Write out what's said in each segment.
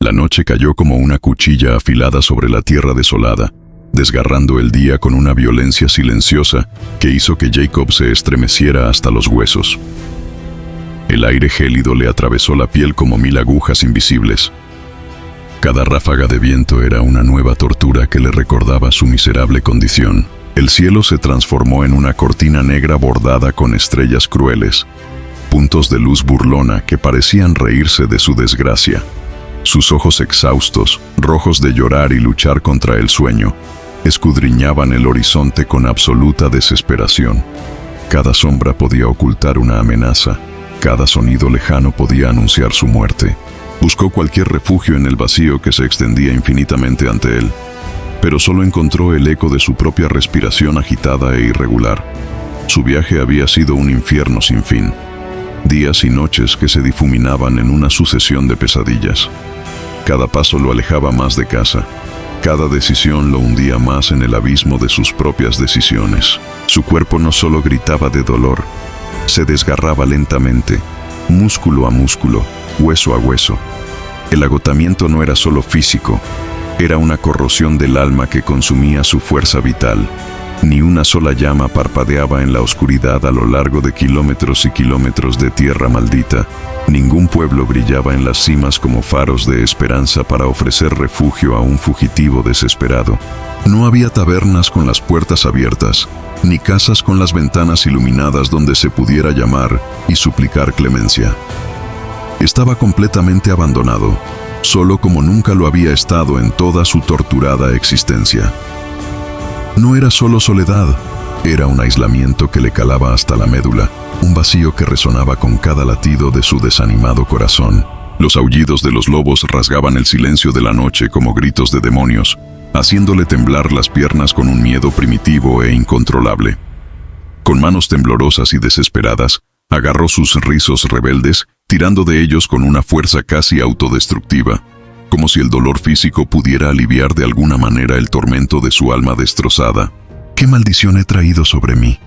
La noche cayó como una cuchilla afilada sobre la tierra desolada, desgarrando el día con una violencia silenciosa que hizo que Jacob se estremeciera hasta los huesos. El aire gélido le atravesó la piel como 1000 agujas invisibles. Cada ráfaga de viento era una nueva tortura que le recordaba su miserable condición. El cielo se transformó en una cortina negra bordada con estrellas crueles, puntos de luz burlona que parecían reírse de su desgracia. Sus ojos exhaustos, rojos de llorar y luchar contra el sueño, escudriñaban el horizonte con absoluta desesperación. Cada sombra podía ocultar una amenaza, cada sonido lejano podía anunciar su muerte. Buscó cualquier refugio en el vacío que se extendía infinitamente ante él, pero solo encontró el eco de su propia respiración agitada e irregular. Su viaje había sido un infierno sin fin, días y noches que se difuminaban en una sucesión de pesadillas. Cada paso lo alejaba más de casa, cada decisión lo hundía más en el abismo de sus propias decisiones. Su cuerpo no solo gritaba de dolor, se desgarraba lentamente, músculo a músculo, hueso a hueso. El agotamiento no era solo físico, era una corrosión del alma que consumía su fuerza vital. Ni una sola llama parpadeaba en la oscuridad a lo largo de kilómetros y kilómetros de tierra maldita. Ningún pueblo brillaba en las cimas como faros de esperanza para ofrecer refugio a un fugitivo desesperado. No había tabernas con las puertas abiertas, ni casas con las ventanas iluminadas donde se pudiera llamar y suplicar clemencia. Estaba completamente abandonado, solo como nunca lo había estado en toda su torturada existencia. No era solo soledad, era un aislamiento que le calaba hasta la médula, un vacío que resonaba con cada latido de su desanimado corazón. Los aullidos de los lobos rasgaban el silencio de la noche como gritos de demonios, haciéndole temblar las piernas con un miedo primitivo e incontrolable. Con manos temblorosas y desesperadas, agarró sus rizos rebeldes, tirando de ellos con una fuerza casi autodestructiva, como si el dolor físico pudiera aliviar de alguna manera el tormento de su alma destrozada. ¿Qué maldición he traído sobre mí?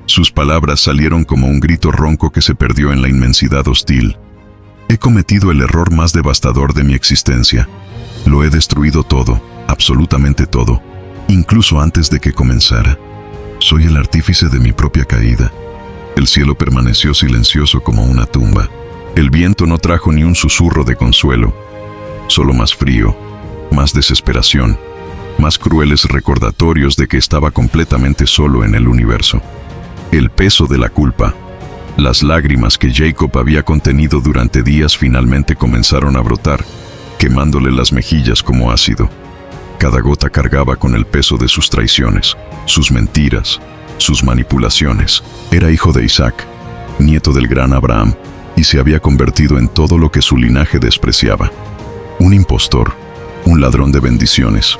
Sus palabras salieron como un grito ronco que se perdió en la inmensidad hostil. He cometido el error más devastador de mi existencia. Lo he destruido todo, absolutamente todo, incluso antes de que comenzara. Soy el artífice de mi propia caída. El cielo permaneció silencioso como una tumba. El viento no trajo ni un susurro de consuelo, solo más frío, más desesperación, más crueles recordatorios de que estaba completamente solo en el universo. El peso de la culpa, las lágrimas que Jacob había contenido durante días finalmente comenzaron a brotar, quemándole las mejillas como ácido. Cada gota cargaba con el peso de sus traiciones, sus mentiras, sus manipulaciones. Era hijo de Isaac, nieto del gran Abraham, y se había convertido en todo lo que su linaje despreciaba. Un impostor, un ladrón de bendiciones,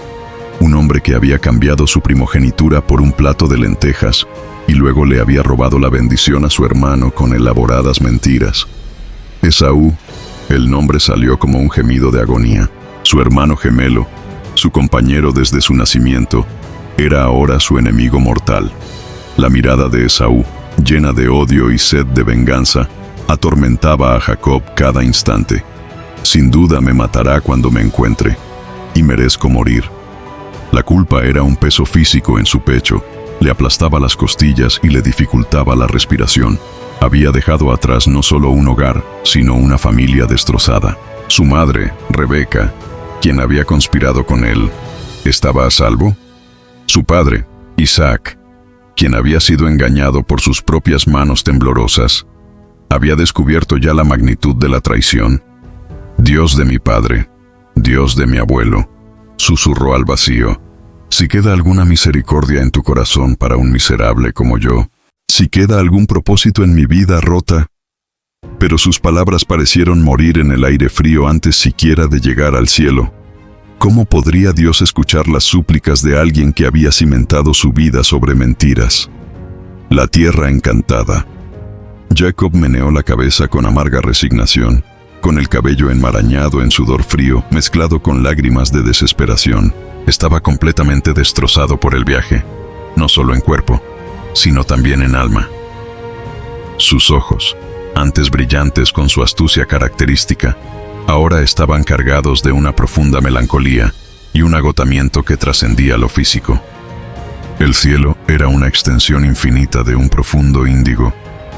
un hombre que había cambiado su primogenitura por un plato de lentejas y luego le había robado la bendición a su hermano con elaboradas mentiras. Esaú, el nombre salió como un gemido de agonía. Su hermano gemelo, su compañero desde su nacimiento, era ahora su enemigo mortal. La mirada de Esaú, llena de odio y sed de venganza, atormentaba a Jacob cada instante. Sin duda me matará cuando me encuentre, y merezco morir. La culpa era un peso físico en su pecho, le aplastaba las costillas y le dificultaba la respiración. Había dejado atrás no solo un hogar, sino una familia destrozada. Su madre, Rebeca, quien había conspirado con él, ¿estaba a salvo? Su padre, Isaac, quien había sido engañado por sus propias manos temblorosas, había descubierto ya la magnitud de la traición. Dios de mi padre, Dios de mi abuelo, susurró al vacío, si queda alguna misericordia en tu corazón para un miserable como yo, si queda algún propósito en mi vida rota. Pero sus palabras parecieron morir en el aire frío antes siquiera de llegar al cielo. ¿Cómo podría Dios escuchar las súplicas de alguien que había cimentado su vida sobre mentiras? La tierra encantada. Jacob meneó la cabeza con amarga resignación, con el cabello enmarañado en sudor frío, mezclado con lágrimas de desesperación. Estaba completamente destrozado por el viaje, no solo en cuerpo, sino también en alma. Sus ojos, antes brillantes con su astucia característica, ahora estaban cargados de una profunda melancolía y un agotamiento que trascendía lo físico. El cielo era una extensión infinita de un profundo índigo,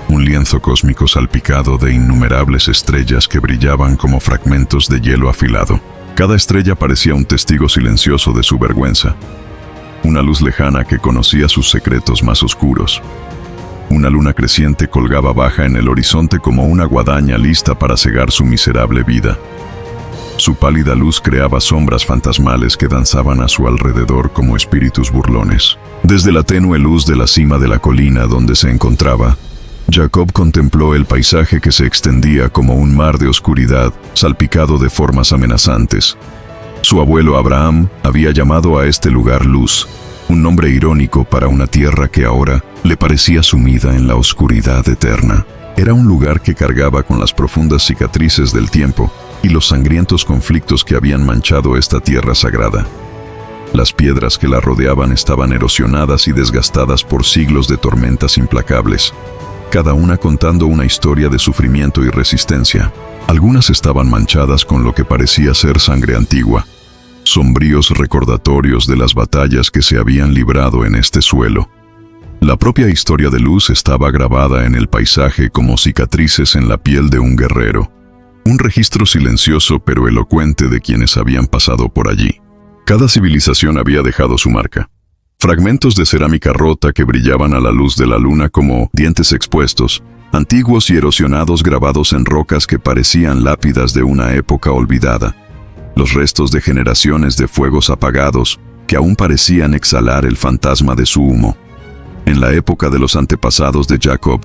un lienzo cósmico salpicado de innumerables estrellas que brillaban como fragmentos de hielo afilado. Cada estrella parecía un testigo silencioso de su vergüenza, una luz lejana que conocía sus secretos más oscuros. Una luna creciente colgaba baja en el horizonte como una guadaña lista para cegar su miserable vida. Su pálida luz creaba sombras fantasmales que danzaban a su alrededor como espíritus burlones. Desde la tenue luz de la cima de la colina donde se encontraba, Jacob contempló el paisaje que se extendía como un mar de oscuridad, salpicado de formas amenazantes. Su abuelo Abraham había llamado a este lugar Luz, un nombre irónico para una tierra que ahora le parecía sumida en la oscuridad eterna. Era un lugar que cargaba con las profundas cicatrices del tiempo y los sangrientos conflictos que habían manchado esta tierra sagrada. Las piedras que la rodeaban estaban erosionadas y desgastadas por siglos de tormentas implacables, cada una contando una historia de sufrimiento y resistencia. Algunas estaban manchadas con lo que parecía ser sangre antigua, sombríos recordatorios de las batallas que se habían librado en este suelo. La propia historia de Luz estaba grabada en el paisaje como cicatrices en la piel de un guerrero, un registro silencioso pero elocuente de quienes habían pasado por allí. Cada civilización había dejado su marca. Fragmentos de cerámica rota que brillaban a la luz de la luna como dientes expuestos, antiguos y erosionados grabados en rocas que parecían lápidas de una época olvidada. Los restos de generaciones de fuegos apagados que aún parecían exhalar el fantasma de su humo. En la época de los antepasados de Jacob,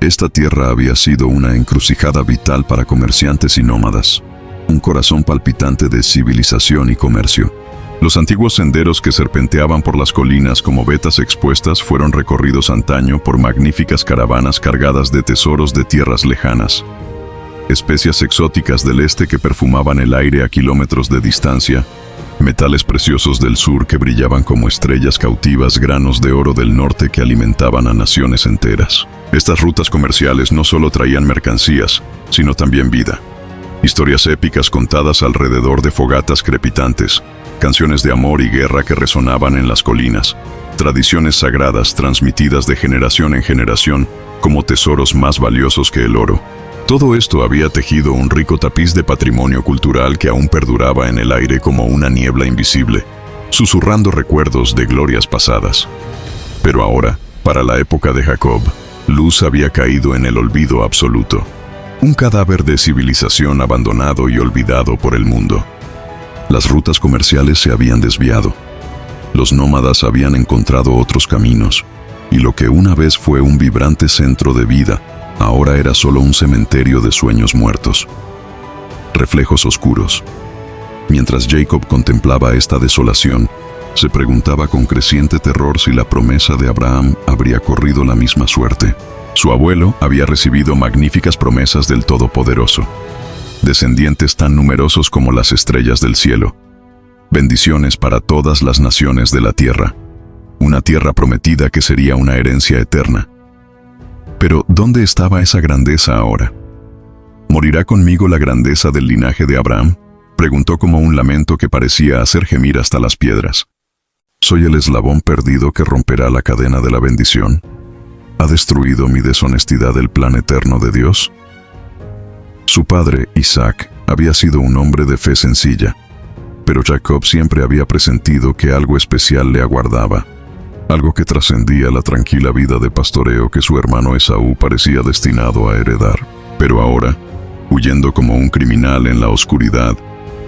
esta tierra había sido una encrucijada vital para comerciantes y nómadas, un corazón palpitante de civilización y comercio. Los antiguos senderos que serpenteaban por las colinas como vetas expuestas fueron recorridos antaño por magníficas caravanas cargadas de tesoros de tierras lejanas. Especias exóticas del este que perfumaban el aire a kilómetros de distancia, metales preciosos del sur que brillaban como estrellas cautivas, granos de oro del norte que alimentaban a naciones enteras. Estas rutas comerciales no solo traían mercancías, sino también vida. Historias épicas contadas alrededor de fogatas crepitantes, canciones de amor y guerra que resonaban en las colinas, tradiciones sagradas transmitidas de generación en generación como tesoros más valiosos que el oro. Todo esto había tejido un rico tapiz de patrimonio cultural que aún perduraba en el aire como una niebla invisible, susurrando recuerdos de glorias pasadas. Pero ahora, para la época de Jacob, Luz había caído en el olvido absoluto. Un cadáver de civilización abandonado y olvidado por el mundo. Las rutas comerciales se habían desviado. Los nómadas habían encontrado otros caminos, y lo que una vez fue un vibrante centro de vida, ahora era solo un cementerio de sueños muertos. Reflejos oscuros. Mientras Jacob contemplaba esta desolación, se preguntaba con creciente terror si la promesa de Abraham habría corrido la misma suerte. Su abuelo había recibido magníficas promesas del Todopoderoso. Descendientes tan numerosos como las estrellas del cielo. Bendiciones para todas las naciones de la tierra. Una tierra prometida que sería una herencia eterna. Pero, ¿dónde estaba esa grandeza ahora? ¿Morirá conmigo la grandeza del linaje de Abraham? Preguntó como un lamento que parecía hacer gemir hasta las piedras. ¿Soy el eslabón perdido que romperá la cadena de la bendición? ¿Ha destruido mi deshonestidad el plan eterno de Dios? Su padre, Isaac, había sido un hombre de fe sencilla, pero Jacob siempre había presentido que algo especial le aguardaba, algo que trascendía la tranquila vida de pastoreo que su hermano Esaú parecía destinado a heredar. Pero ahora, huyendo como un criminal en la oscuridad,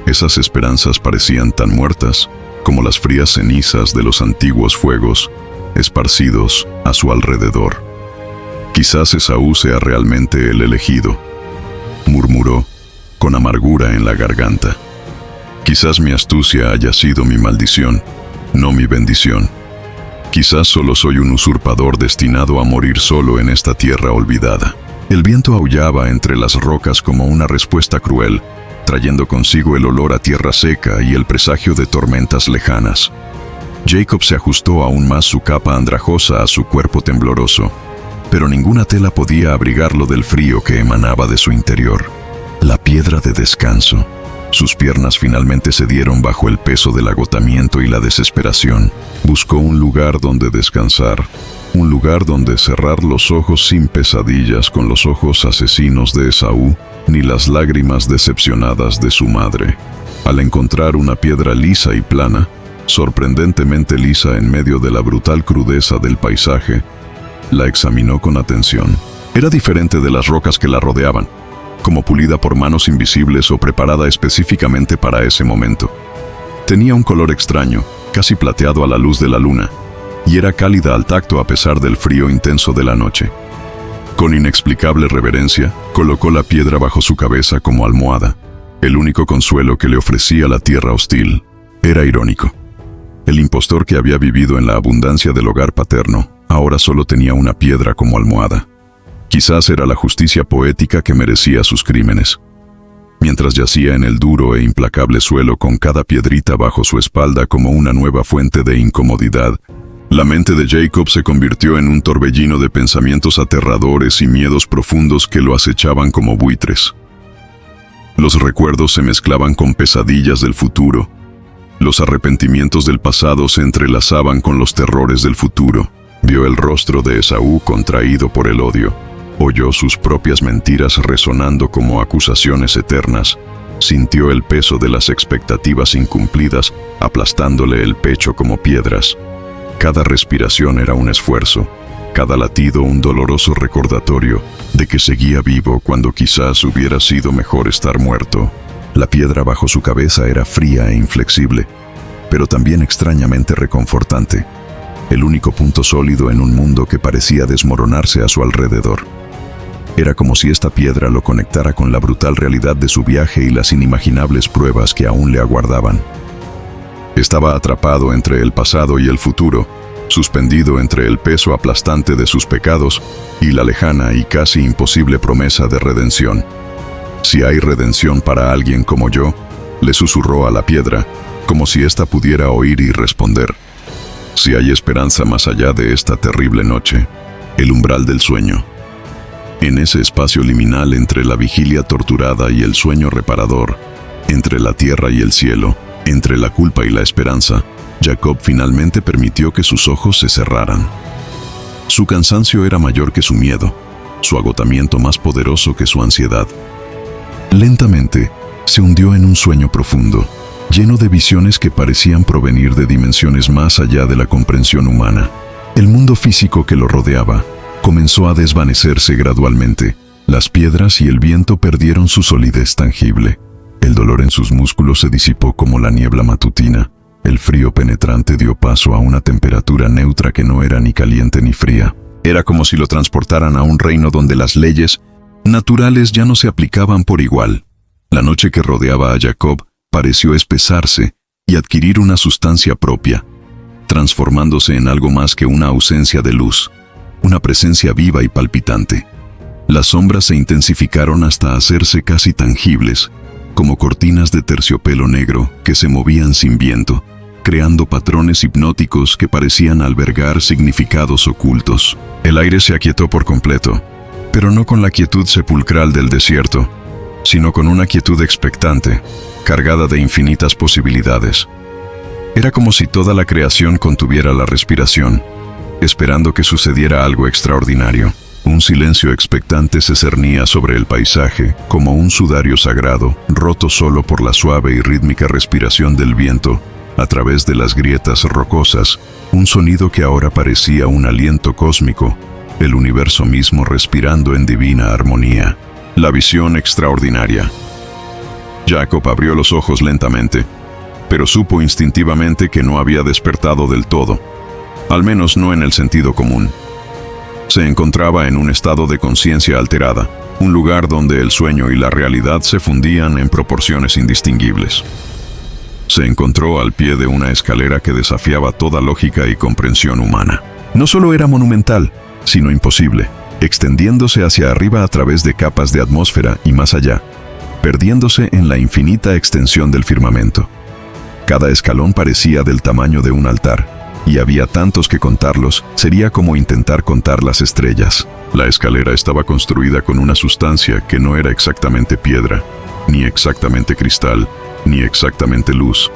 esas esperanzas parecían tan muertas como las frías cenizas de los antiguos fuegos esparcidos a su alrededor. Quizás Esaú sea realmente el elegido, murmuró, con amargura en la garganta. Quizás mi astucia haya sido mi maldición, no mi bendición. Quizás solo soy un usurpador destinado a morir solo en esta tierra olvidada. El viento aullaba entre las rocas como una respuesta cruel, trayendo consigo el olor a tierra seca y el presagio de tormentas lejanas. Jacob se ajustó aún más su capa andrajosa a su cuerpo tembloroso, pero ninguna tela podía abrigarlo del frío que emanaba de su interior. la piedra de descanso. Sus piernas finalmente cedieron bajo el peso del agotamiento y la desesperación. Buscó un lugar donde descansar, un lugar donde cerrar los ojos sin pesadillas con los ojos asesinos de Esaú, ni las lágrimas decepcionadas de su madre. Al encontrar una piedra lisa y plana, sorprendentemente lisa en medio de la brutal crudeza del paisaje, la examinó con atención. Era diferente de las rocas que la rodeaban, como pulida por manos invisibles o preparada específicamente para ese momento. Tenía un color extraño, casi plateado a la luz de la luna, y era cálida al tacto a pesar del frío intenso de la noche. Con inexplicable reverencia, colocó la piedra bajo su cabeza como almohada. El único consuelo que le ofrecía la tierra hostil. Era irónico. El impostor que había vivido en la abundancia del hogar paterno, ahora solo tenía una piedra como almohada. Quizás era la justicia poética que merecía sus crímenes. Mientras yacía en el duro e implacable suelo con cada piedrita bajo su espalda como una nueva fuente de incomodidad, la mente de Jacob se convirtió en un torbellino de pensamientos aterradores y miedos profundos que lo acechaban como buitres. Los recuerdos se mezclaban con pesadillas del futuro. Los arrepentimientos del pasado se entrelazaban con los terrores del futuro. Vio el rostro de Esaú contraído por el odio. Oyó sus propias mentiras resonando como acusaciones eternas. Sintió el peso de las expectativas incumplidas, aplastándole el pecho como piedras. Cada respiración era un esfuerzo, cada latido un doloroso recordatorio de que seguía vivo cuando quizás hubiera sido mejor estar muerto. La piedra bajo su cabeza era fría e inflexible, pero también extrañamente reconfortante. El único punto sólido en un mundo que parecía desmoronarse a su alrededor. Era como si esta piedra lo conectara con la brutal realidad de su viaje y las inimaginables pruebas que aún le aguardaban. Estaba atrapado entre el pasado y el futuro, suspendido entre el peso aplastante de sus pecados y la lejana y casi imposible promesa de redención. Si hay redención para alguien como yo, le susurró a la piedra, como si ésta pudiera oír y responder. Si hay esperanza más allá de esta terrible noche, el umbral del sueño. En ese espacio liminal entre la vigilia torturada y el sueño reparador, entre la tierra y el cielo, entre la culpa y la esperanza, Jacob finalmente permitió que sus ojos se cerraran. Su cansancio era mayor que su miedo, su agotamiento más poderoso que su ansiedad. Lentamente, se hundió en un sueño profundo, lleno de visiones que parecían provenir de dimensiones más allá de la comprensión humana. El mundo físico que lo rodeaba comenzó a desvanecerse gradualmente. Las piedras y el viento perdieron su solidez tangible. El dolor en sus músculos se disipó como la niebla matutina. El frío penetrante dio paso a una temperatura neutra que no era ni caliente ni fría. Era como si lo transportaran a un reino donde las leyes naturales ya no se aplicaban por igual. La noche que rodeaba a Jacob pareció espesarse y adquirir una sustancia propia, transformándose en algo más que una ausencia de luz, una presencia viva y palpitante. Las sombras se intensificaron hasta hacerse casi tangibles, como cortinas de terciopelo negro que se movían sin viento, creando patrones hipnóticos que parecían albergar significados ocultos. El aire se aquietó por completo, pero no con la quietud sepulcral del desierto, sino con una quietud expectante, cargada de infinitas posibilidades. Era como si toda la creación contuviera la respiración, esperando que sucediera algo extraordinario. Un silencio expectante se cernía sobre el paisaje, como un sudario sagrado, roto solo por la suave y rítmica respiración del viento, a través de las grietas rocosas, un sonido que ahora parecía un aliento cósmico, el universo mismo respirando en divina armonía. La visión extraordinaria. Jacob abrió los ojos lentamente, pero supo instintivamente que no había despertado del todo, al menos no en el sentido común. Se encontraba en un estado de conciencia alterada, un lugar donde el sueño y la realidad se fundían en proporciones indistinguibles. Se encontró al pie de una escalera que desafiaba toda lógica y comprensión humana. No solo era monumental, sino imposible, extendiéndose hacia arriba a través de capas de atmósfera y más allá, perdiéndose en la infinita extensión del firmamento. Cada escalón parecía del tamaño de un altar, y había tantos que contarlos sería como intentar contar las estrellas. La escalera estaba construida con una sustancia que no era exactamente piedra, ni exactamente cristal, ni exactamente luz,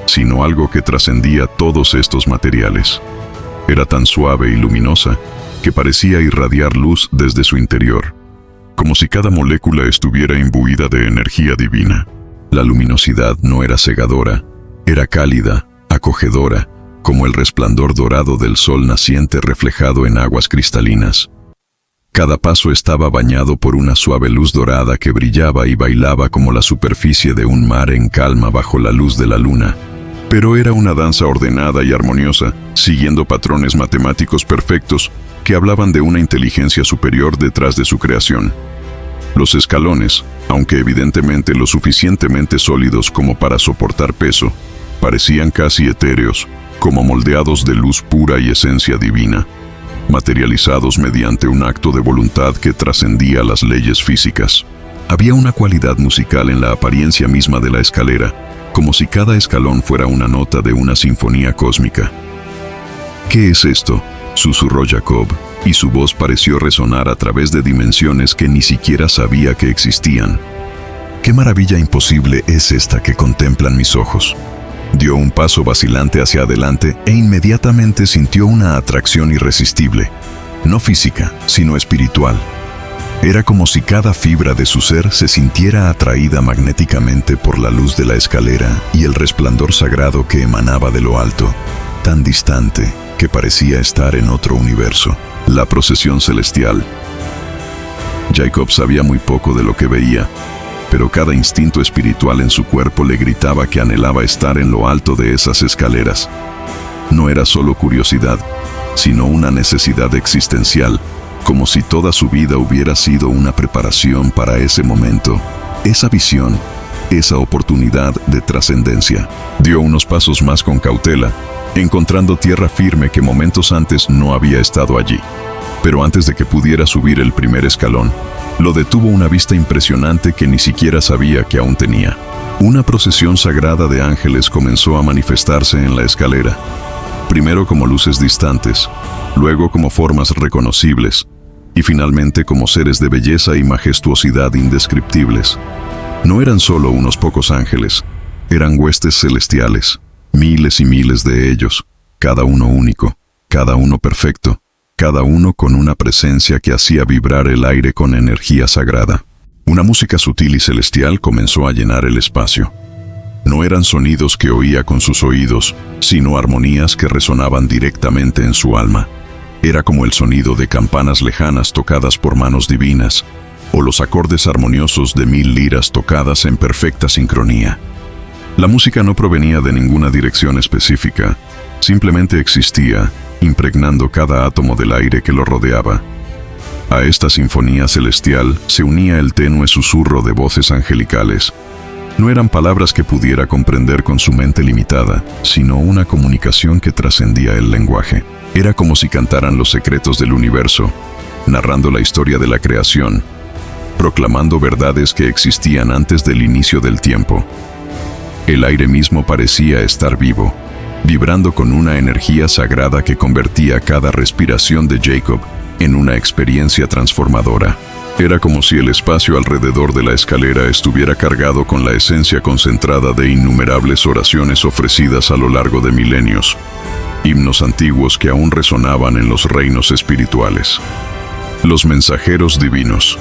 sino algo que trascendía todos estos materiales. Era tan suave y luminosa que parecía irradiar luz desde su interior, como si cada molécula estuviera imbuida de energía divina. La luminosidad no era cegadora, era cálida, acogedora, como el resplandor dorado del sol naciente reflejado en aguas cristalinas. Cada paso estaba bañado por una suave luz dorada que brillaba y bailaba como la superficie de un mar en calma bajo la luz de la luna. Pero era una danza ordenada y armoniosa, siguiendo patrones matemáticos perfectos que hablaban de una inteligencia superior detrás de su creación. Los escalones, aunque evidentemente lo suficientemente sólidos como para soportar peso, parecían casi etéreos, como moldeados de luz pura y esencia divina, materializados mediante un acto de voluntad que trascendía las leyes físicas. Había una cualidad musical en la apariencia misma de la escalera, como si cada escalón fuera una nota de una sinfonía cósmica. ¿Qué es esto?, susurró Jacob, y su voz pareció resonar a través de dimensiones que ni siquiera sabía que existían. «¿Qué maravilla imposible es esta que contemplan mis ojos?». Dio un paso vacilante hacia adelante e inmediatamente sintió una atracción irresistible, no física, sino espiritual. Era como si cada fibra de su ser se sintiera atraída magnéticamente por la luz de la escalera y el resplandor sagrado que emanaba de lo alto, tan distante que parecía estar en otro universo. La procesión celestial. Jacob sabía muy poco de lo que veía, pero cada instinto espiritual en su cuerpo le gritaba que anhelaba estar en lo alto de esas escaleras. No era solo curiosidad, sino una necesidad existencial, como si toda su vida hubiera sido una preparación para ese momento, esa visión, esa oportunidad de trascendencia. Dio unos pasos más con cautela, encontrando tierra firme que momentos antes no había estado allí. Pero antes de que pudiera subir el primer escalón, lo detuvo una vista impresionante que ni siquiera sabía que aún tenía. Una procesión sagrada de ángeles comenzó a manifestarse en la escalera, primero como luces distantes, luego como formas reconocibles, y finalmente como seres de belleza y majestuosidad indescriptibles. No eran solo unos pocos ángeles, eran huestes celestiales, miles y miles de ellos, cada uno único, cada uno perfecto, cada uno con una presencia que hacía vibrar el aire con energía sagrada. Una música sutil y celestial comenzó a llenar el espacio. No eran sonidos que oía con sus oídos, sino armonías que resonaban directamente en su alma. Era como el sonido de campanas lejanas tocadas por manos divinas, o los acordes armoniosos de 1000 liras tocadas en perfecta sincronía. La música no provenía de ninguna dirección específica, simplemente existía, impregnando cada átomo del aire que lo rodeaba. A esta sinfonía celestial se unía el tenue susurro de voces angelicales. No eran palabras que pudiera comprender con su mente limitada, sino una comunicación que trascendía el lenguaje. Era como si cantaran los secretos del universo, narrando la historia de la creación, proclamando verdades que existían antes del inicio del tiempo. El aire mismo parecía estar vivo, vibrando con una energía sagrada que convertía cada respiración de Jacob en una experiencia transformadora. Era como si el espacio alrededor de la escalera estuviera cargado con la esencia concentrada de innumerables oraciones ofrecidas a lo largo de milenios, himnos antiguos que aún resonaban en los reinos espirituales. Los mensajeros divinos.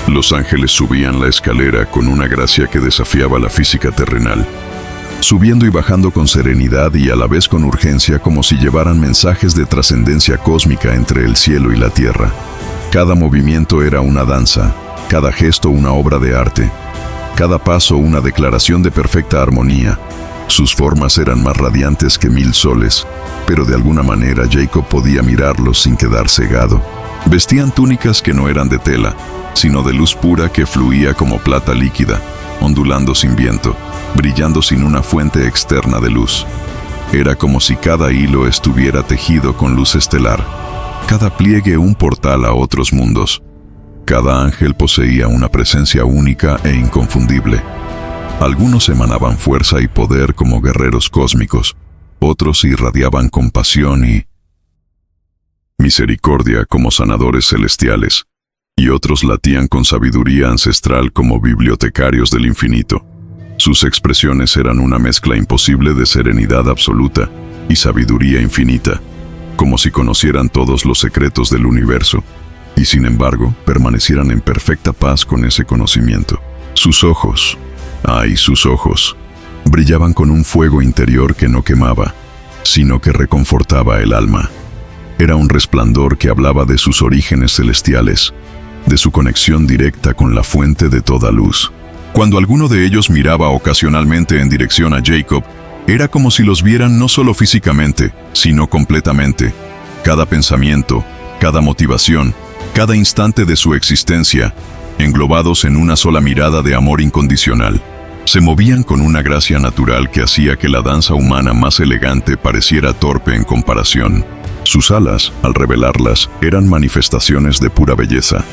Los ángeles subían la escalera con una gracia que desafiaba la física terrenal, subiendo y bajando con serenidad y a la vez con urgencia, como si llevaran mensajes de trascendencia cósmica entre el cielo y la tierra. Cada movimiento era una danza, cada gesto una obra de arte, cada paso una declaración de perfecta armonía. Sus formas eran más radiantes que 1000 soles, pero de alguna manera Jacob podía mirarlos sin quedar cegado. Vestían túnicas que no eran de tela, sino de luz pura que fluía como plata líquida, ondulando sin viento, brillando sin una fuente externa de luz. Era como si cada hilo estuviera tejido con luz estelar, cada pliegue un portal a otros mundos. Cada ángel poseía una presencia única e inconfundible. Algunos emanaban fuerza y poder como guerreros cósmicos, otros irradiaban compasión y misericordia como sanadores celestiales, y otros latían con sabiduría ancestral como bibliotecarios del infinito. Sus expresiones eran una mezcla imposible de serenidad absoluta y sabiduría infinita, como si conocieran todos los secretos del universo, y sin embargo permanecieran en perfecta paz con ese conocimiento. Sus ojos, sus ojos, brillaban con un fuego interior que no quemaba, sino que reconfortaba el alma. Era un resplandor que hablaba de sus orígenes celestiales, de su conexión directa con la fuente de toda luz. Cuando alguno de ellos miraba ocasionalmente en dirección a Jacob, era como si los vieran no solo físicamente, sino completamente. Cada pensamiento, cada motivación, cada instante de su existencia, englobados en una sola mirada de amor incondicional. Se movían con una gracia natural que hacía que la danza humana más elegante pareciera torpe en comparación. Sus alas, al revelarlas, eran manifestaciones de pura belleza.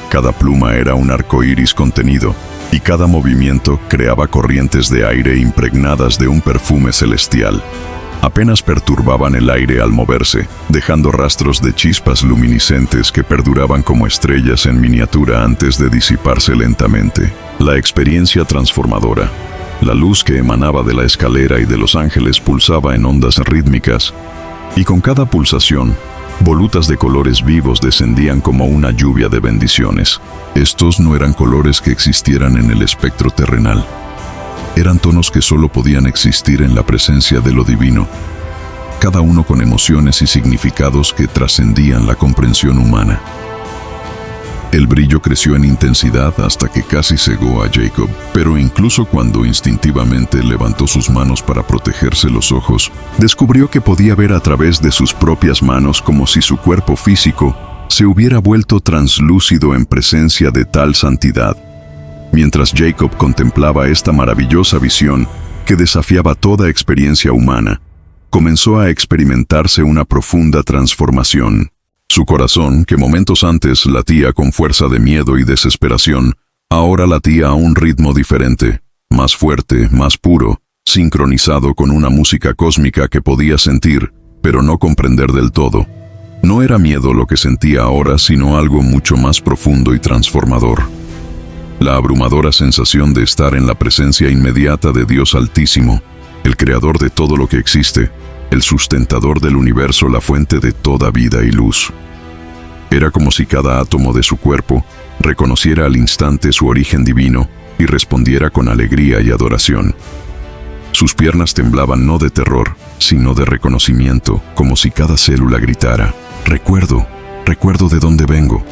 Cada pluma era un arco iris contenido, y cada movimiento creaba corrientes de aire impregnadas de un perfume celestial. Apenas perturbaban el aire al moverse, dejando rastros de chispas luminiscentes que perduraban como estrellas en miniatura antes de disiparse lentamente. La experiencia transformadora. La luz que emanaba de la escalera y de los ángeles pulsaba en ondas rítmicas, y con cada pulsación, volutas de colores vivos descendían como una lluvia de bendiciones. Estos no eran colores que existieran en el espectro terrenal. Eran tonos que solo podían existir en la presencia de lo divino, cada uno con emociones y significados que trascendían la comprensión humana. El brillo creció en intensidad hasta que casi cegó a Jacob, pero incluso cuando instintivamente levantó sus manos para protegerse los ojos, descubrió que podía ver a través de sus propias manos como si su cuerpo físico se hubiera vuelto translúcido en presencia de tal santidad. Mientras Jacob contemplaba esta maravillosa visión que desafiaba toda experiencia humana, comenzó a experimentarse una profunda transformación. Su corazón, que momentos antes latía con fuerza de miedo y desesperación, ahora latía a un ritmo diferente, más fuerte, más puro, sincronizado con una música cósmica que podía sentir, pero no comprender del todo. No era miedo lo que sentía ahora, sino algo mucho más profundo y transformador. La abrumadora sensación de estar en la presencia inmediata de Dios Altísimo, el creador de todo lo que existe, el sustentador del universo, la fuente de toda vida y luz. Era como si cada átomo de su cuerpo reconociera al instante su origen divino y respondiera con alegría y adoración. Sus piernas temblaban no de terror, sino de reconocimiento, como si cada célula gritara: recuerdo de dónde vengo.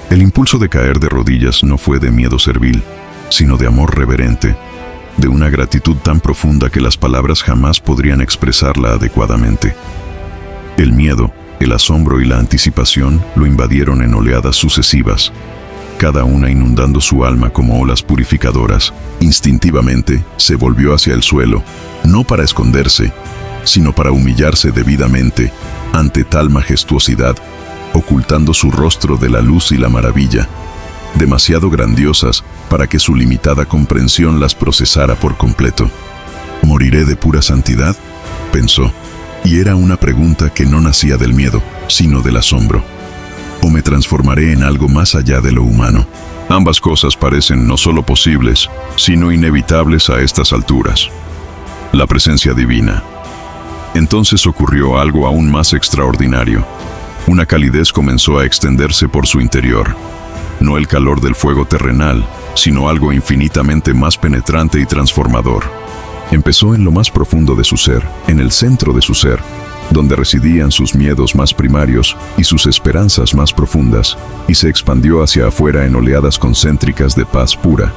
El impulso de caer de rodillas no fue de miedo servil, sino de amor reverente, de una gratitud tan profunda que las palabras jamás podrían expresarla adecuadamente. El miedo, el asombro y la anticipación lo invadieron en oleadas sucesivas, cada una inundando su alma como olas purificadoras. Instintivamente se volvió hacia el suelo, no para esconderse, sino para humillarse debidamente ante tal majestuosidad, ocultando su rostro de la luz y la maravilla, demasiado grandiosas para que su limitada comprensión las procesara por completo. ¿Moriré de pura santidad?, pensó, y era una pregunta que no nacía del miedo, sino del asombro. ¿O me transformaré en algo más allá de lo humano? Ambas cosas parecen no solo posibles, sino inevitables a estas alturas. La presencia divina. Entonces ocurrió algo aún más extraordinario. Una calidez comenzó a extenderse por su interior. No el calor del fuego terrenal, sino algo infinitamente más penetrante y transformador. Empezó en lo más profundo de su ser, en el centro de su ser, donde residían sus miedos más primarios y sus esperanzas más profundas, y se expandió hacia afuera en oleadas concéntricas de paz pura.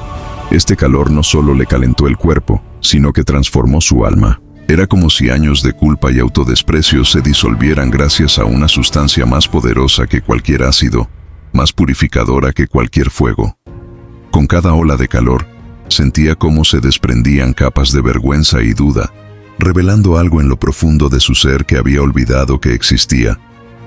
Este calor no solo le calentó el cuerpo, sino que transformó su alma. Era como si años de culpa y autodesprecio se disolvieran gracias a una sustancia más poderosa que cualquier ácido, más purificadora que cualquier fuego. Con cada ola de calor, sentía cómo se desprendían capas de vergüenza y duda, revelando algo en lo profundo de su ser que había olvidado que existía,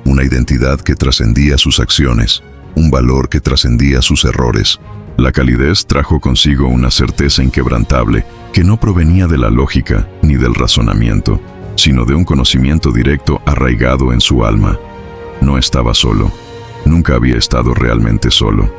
una identidad que trascendía sus acciones, un valor que trascendía sus errores. La calidez trajo consigo una certeza inquebrantable que no provenía de la lógica ni del razonamiento, sino de un conocimiento directo arraigado en su alma. No estaba solo. Nunca había estado realmente solo.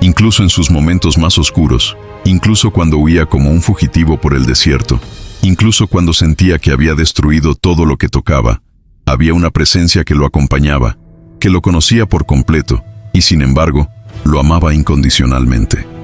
Incluso en sus momentos más oscuros, incluso cuando huía como un fugitivo por el desierto, incluso cuando sentía que había destruido todo lo que tocaba, había una presencia que lo acompañaba, que lo conocía por completo y sin embargo, lo amaba incondicionalmente.